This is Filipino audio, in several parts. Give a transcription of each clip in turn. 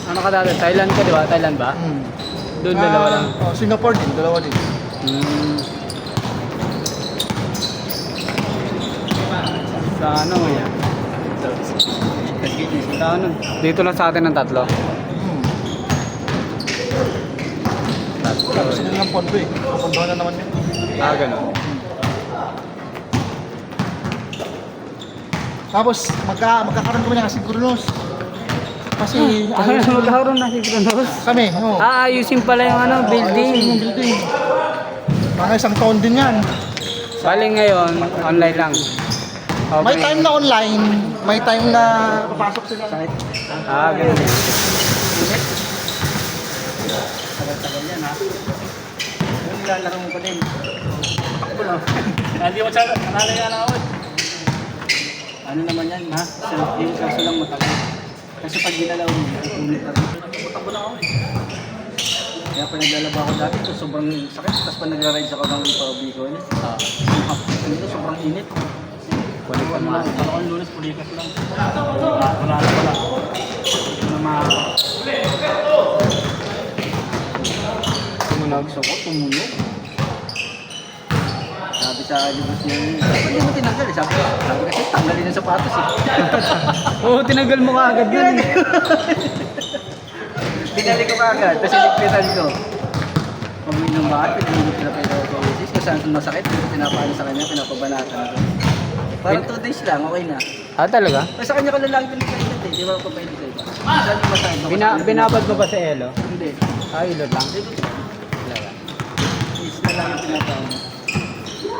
Ano ka dati? Thailand ka, di ba? Thailand ba? Doon dalawa lang. Oh, Singapore din, dalawa din. Sa ano yan? Sa ano? Dito lang sa atin ng tatlo. Tatlo. Tapos yun lang pondo eh. Pondohan na naman yun. Ganun. Tapos magkakaroon kami ng asynchronous. Kasi Magkakaroon na si Kronos. kami, oh. Ayusin pala yung ano, building. Yung building. Mga isang taon din yan. Bali ngayon, online lang. Okay. May time na online, may time na papasok sila. Ganun. Tagal-tagal yan ha. Yung nilalaro mo pa din. Takbo lang. Hindi mo siya nakalayan ako. Ano naman yan ha? Yung kaso lang matagal. Kasi pag ginalaw mo, ulit na rin. Takbo lang ako eh. Kaya pa naglalaba ako dati, so sobrang sakit. Tapos pa nagra-ride sa kabang pauwi ko yun. Dito sobrang init. Balik ka mga. Ako ang lunes, pulikas lang. Wala. Tumunog. So ko, tumunog. Sabi sa libros niya, hindi mo tinanggal eh. Sabi kasi tanggalin ang sapatos eh. Oo, tinanggal mo kaagad yun. Binalik ko kaagad, kasi ligpitan ko. Pag-inom ba? Pinag-inom ko sa isis. Kasi saan masakit, pinapaano sa kanya, pinapabanatan ko. Parang 2 days lang, okay na. Talaga? Kasi sa kanya ko lang lagi pinagkailan eh. Di ba ako papaili sa iba? Saan yung masakit? Binabad mo ba sa Elo? Hindi. Ilod lang. Talaga. Is na lang yung pinapaano.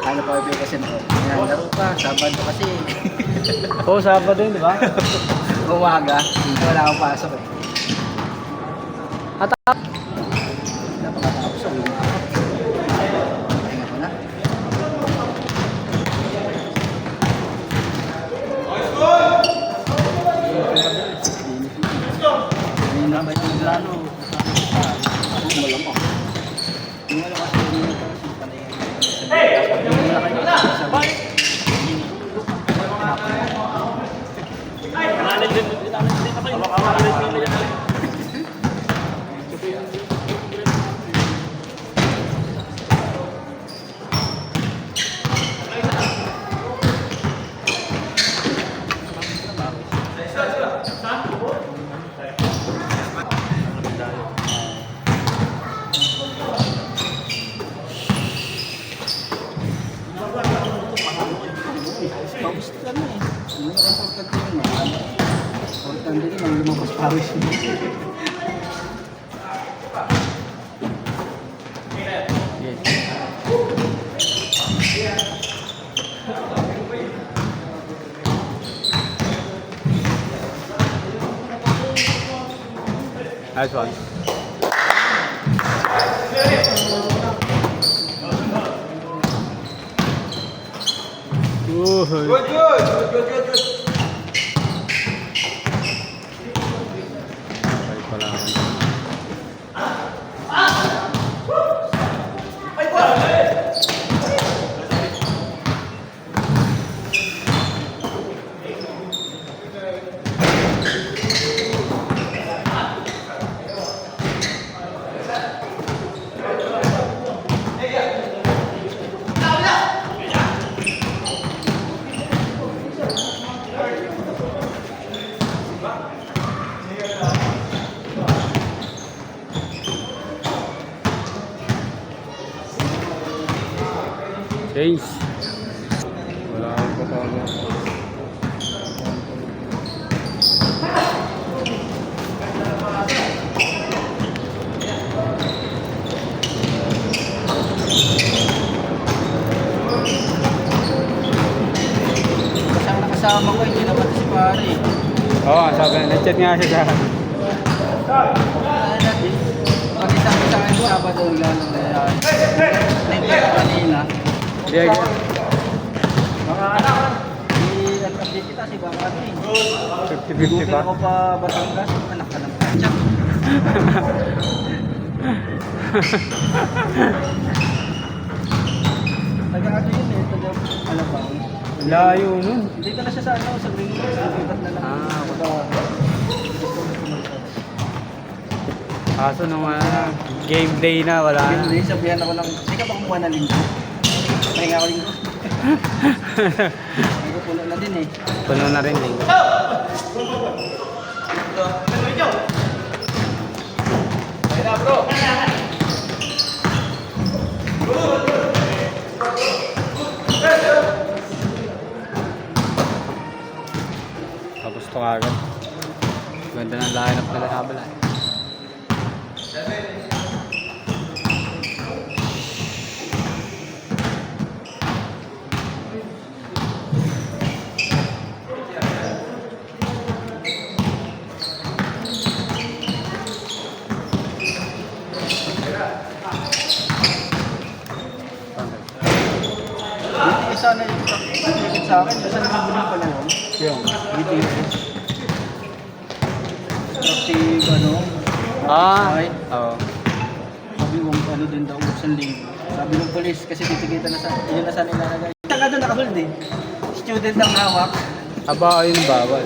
Ano pa ba kasi na? Yan, laro pa. Sabado kasi. Oo, Sabado yun, di ba? Umaga. Wala akong pasok eh. Napakatapos ako. Tingnan ko na. Hindi na ba ito naglano? Ako malamang. Hindi wala kasi hindi ito kasi panay. Pawis ka na eh. Ano yung important yun mahal? Important din ang lumabas pawis mo. Nice one. Good. Change. Wala akong kasama. Kasama ko, hindi naman si pare. Oo, sabi na. Nag-chat nga siya sa akin. Pati sabi sa akin, Sabado lang na yan. Nandito ko kanina. Diyan. Mga anak, i-update kita si Bang Ate. 50-50 Google pa. ko pa Batangas, anak ka ng katsak. Taga ano yun eh, taga Alabang. Layo nun. Dito na siya sa ano, sa green room. Lipat na lang. Ah, Baka, kaso nung game day na, wala na. hindi, sabihan ako ng, hindi ka ba kumuha ng linggo? Pahinga ako linggo. Linggo puno na din eh. Puno na rin din. Tapos to agad. Ganda ng lineup nila sa kabila. Hindi sana yung ticket sa akin. Basta nakabunin pa na yun. Yung. BTS. Active, ano. Ah, Right? oo. Sabi mo, ano din daw, 1,000. Sabi ng polis, kasi titikita na sa, yun na sa nilalagay. Taka doon nakahold eh. Student ang hawak. Aba, ayun bawal.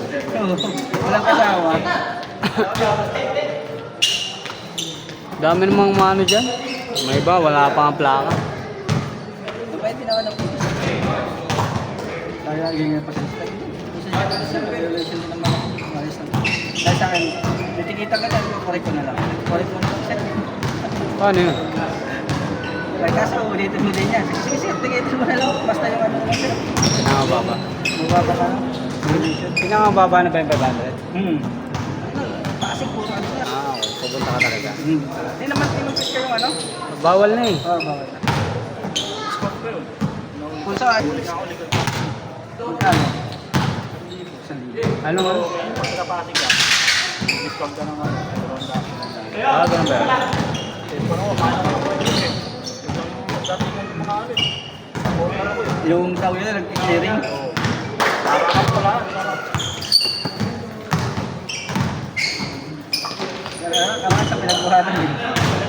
Walang kasama. Dami namang mano dyan. May iba, wala pa ang plaka. Dapat tinawa ng polis. Kaya ganyan pa sa style. Kasi sa regulation din naman. Ayos lang. Dahil sa akin, titikita ka lang, correct ko na lang. Correct mo na lang. Sir. Paano yun? Kaya kaso, ulitin mo din yan. Sige, sir, tikitin mo na lang. Basta yung ano naman, sir. Pinakababa. Mababa ka lang. Regulation. Pinakababa na ba yung 500? Pasig po sa ano, sir. Ah, okay. Pupunta ka talaga. Hindi naman pinupit ka yung ano. Bawal na eh. Oo, bawal na. Kung saan? Kung ano? Ano nga? Pagkapasig ka. Discount ka ng ano. Ah, ganun ba yun? Yung tao yun, nag-clearing. Sarap pala. Kaya sa pinagbuhatan din.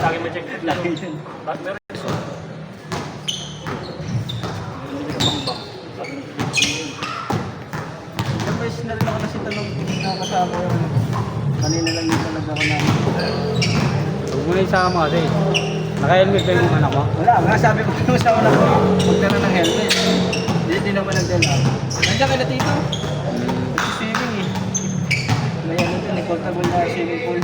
Lagi mo check. Lagi yun. Tapos na rin ako kasi tanong na kasama yung kanina lang yung talaga ako na. Huwag mo na isama kasi. Naka-helmet ba yung anak mo? Wala, nga sabi ko kung sa una ko, magdala ng helmet. Hindi naman nagdala. Nandiyan ka na tito. Swimming eh. May ano dyan, may portable na swimming pool.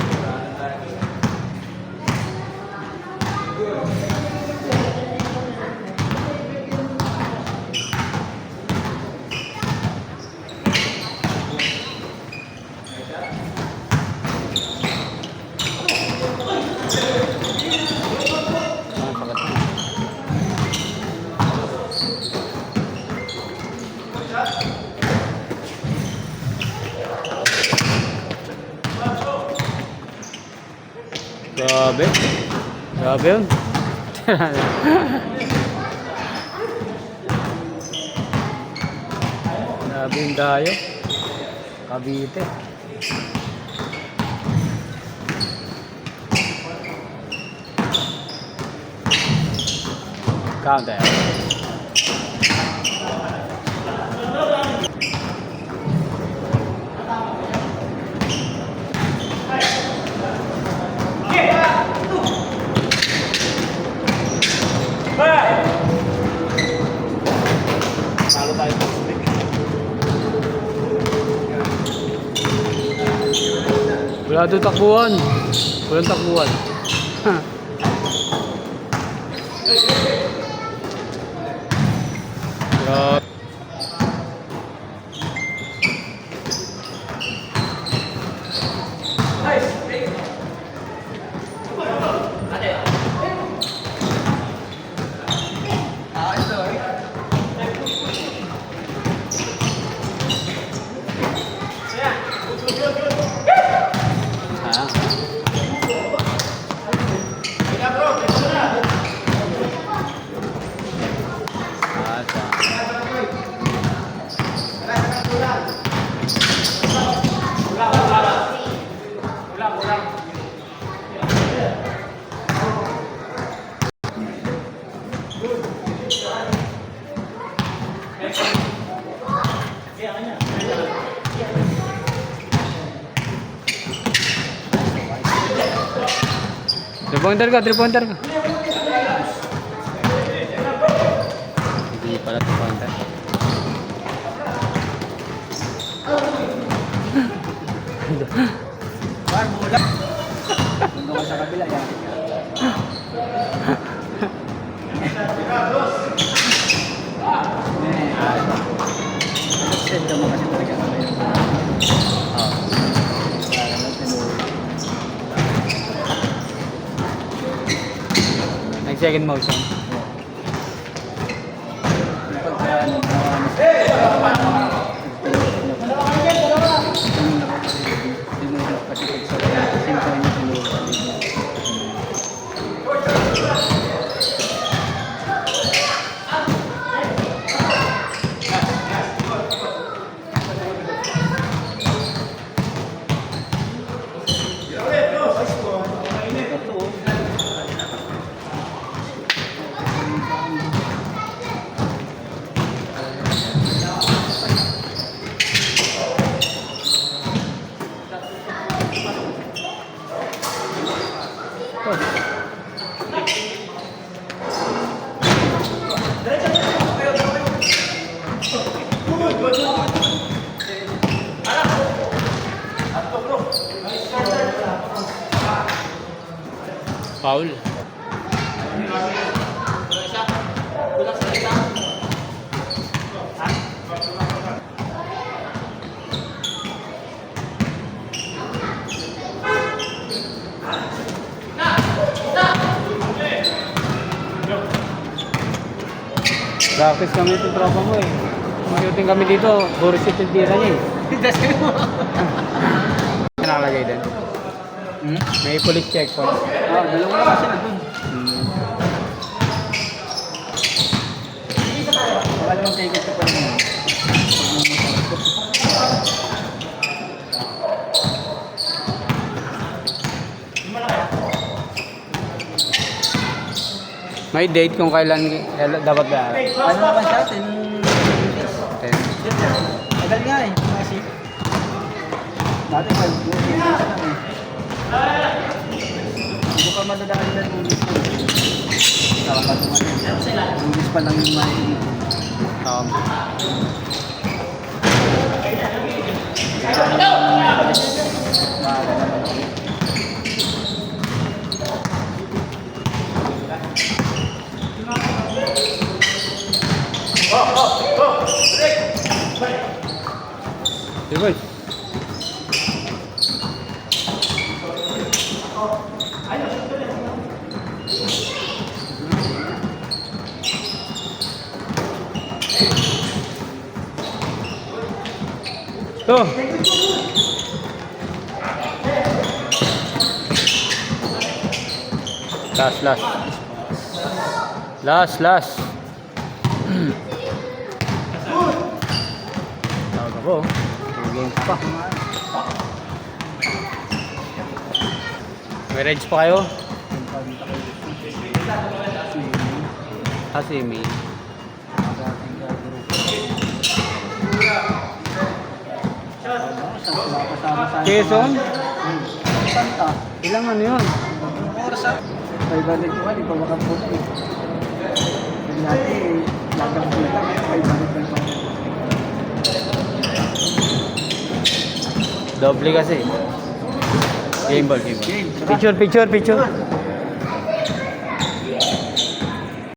Ang kagat mo. Grabe. Grabe yun. Grabe yung dayo. Cavite. Counter. Talo tayo sa stick. Wala doon takbuhan. Walang takbuhan. Grabe. Ah, 3-pointer ka, 3-pointer ka. Hindi pala 3-pointer. Bar, bula. Mundo ko sa kabila yan. Send mo kasi talaga kami. Nag-second motion. Foul. Practice kami ito tropa mo eh. Shooting kami dito, Boris yung tira niya eh. Nakalagay din. May police checkpoint. Dalawa na kasi na dun. Wala yung ticket ko pa rin. May date kung kailan dapat ba? Ano naman siya? 10 days? 10. Tagal nga eh. Kasi dati 5 days lang eh. Hindi pa madadaan na lunis ko. Dapat naman. Lunis pa lang yung mahilig. Diba? Tuh. Last. Tawag ako. Game pa. May reds pa kayo? Hasimi. Quezon? Santa. Ilang ano yun? Oras ah. 500 ko hindi pa makapunta eh. Dati lagang kita 500 pa. Doble kasi. Game ball. Picture.